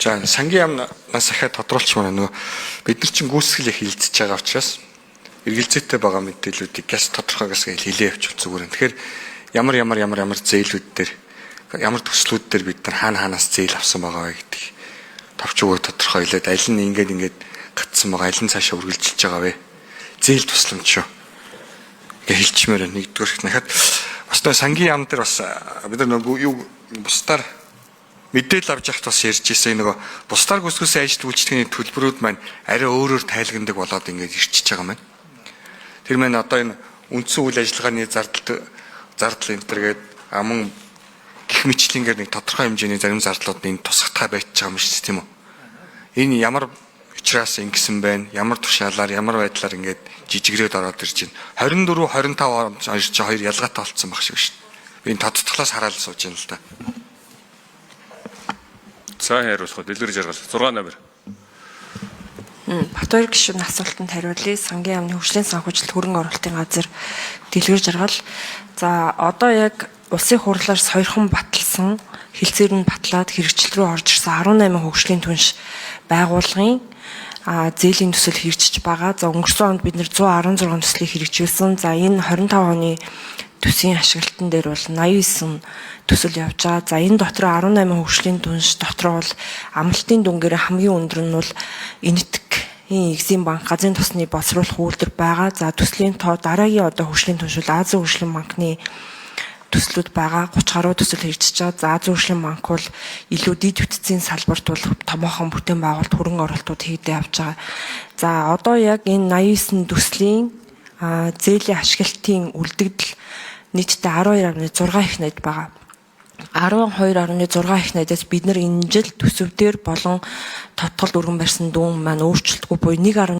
За сангийн яамнаас ахаа тодруулчих маань нөгөө бид нар чинь гүйцэтгэлээ хилцэж байгаа учраас эргэлзээтэй байгаа мэдээллүүдийг газ тодорхой газ гэж хэлээ явуул зүгээр юм. Тэгэхээр ямар зээлүүд дээр ямар төслүүд дээр бид нар хаанаас зээл авсан байгаа вэ гэдэг товч өгөө тодорхой хэлээд аль нь ингээд гатсан байгаа, аль нь цаашаа үргэлжилж байгаа вэ? Зээл тусламж шүү. Ингээ хэлчмээр нэгдүгээр дахиад бас сангийн яам дээр бас бид нар нөгөө юу бусдаар мэдээлэл авч яхад бас ярьж ирсэн нөгөө бусдаар гүйцэтгэсэн ажил үйлчлэгээний төлбөрүүд маань арай өөрөөр тайлгнадаг болоод ингээд ирчихэж байгаа маань. Тэр маань одоо энэ үндсэн үйл ажиллагааны зардал энэ төргээд аман гих мэтлэнгээр нэг тодорхой хэмжээний зарим зардлууд энэ тусгатгаа байж байгаа юм шиг тийм үү? Энэ ямар учраас ингэсэн байна? Ямар тушаалаар, ямар байдлаар ингээд жижигрээд ороод ирж байна? 24 25 он ч хоёр ялгаатай болцсон баг шиг шүү дээ. Би энэ тодтглоос хараад сууж байна л да. За хариулах дэлгэр жаргал 6 номер. Батбаяр гишүүний асуултанд хариулъя. Сангийн яамны хөгжлийн санхүүжилт хөрөнгө оруулалтын газар дэлгэр жаргал. За одоо яг улсын хурлаараас хоёрхан баталсан хилцээр нь батлаад хэрэгжил рүү орж ирсэн 18 хөгжлийн түнш байгууллагын зээлийн төсөл хэрэгжиж байгаа. За өнгөрсөн онд бид нэр 116 төслийг хэрэгжүүлсэн. За энэ 25 оны төсвийн ашиглалтан дээр бол 89 төсөл явж байгаа. За энэ дотор 18 хөгжлийн түнш дотор бол амралтын дүнгээр хамгийн өндөр нь бол Энэтхэгийн Экзим банк газрын тосны боловсруулах үйлдвэр байгаа. За төслийн тоо дараагийн одоо хөгжлийн түнш бол Азийн хөгжлийн банкны төслүүд байгаа. 30 гаруй төсөл хэрэгжиж байгаа. За Азийн хөгжлийн банк бол илүү дид бүтцийн салбарт бол томоохон бүтээн байгуулалт хөрөнгө оруулалтууд хийгдэж явж байгаа. За одоо яг энэ 89 төслийн зээлийн ашиглалтын үлдэгдэл нийтдээ 12.6 их найд байгаа. 12.6 их найдаас бид нар энэ жил төсөв дээр болон тодтол өргөн барьсан дүн маань өөрчлөлтгүй буюу 1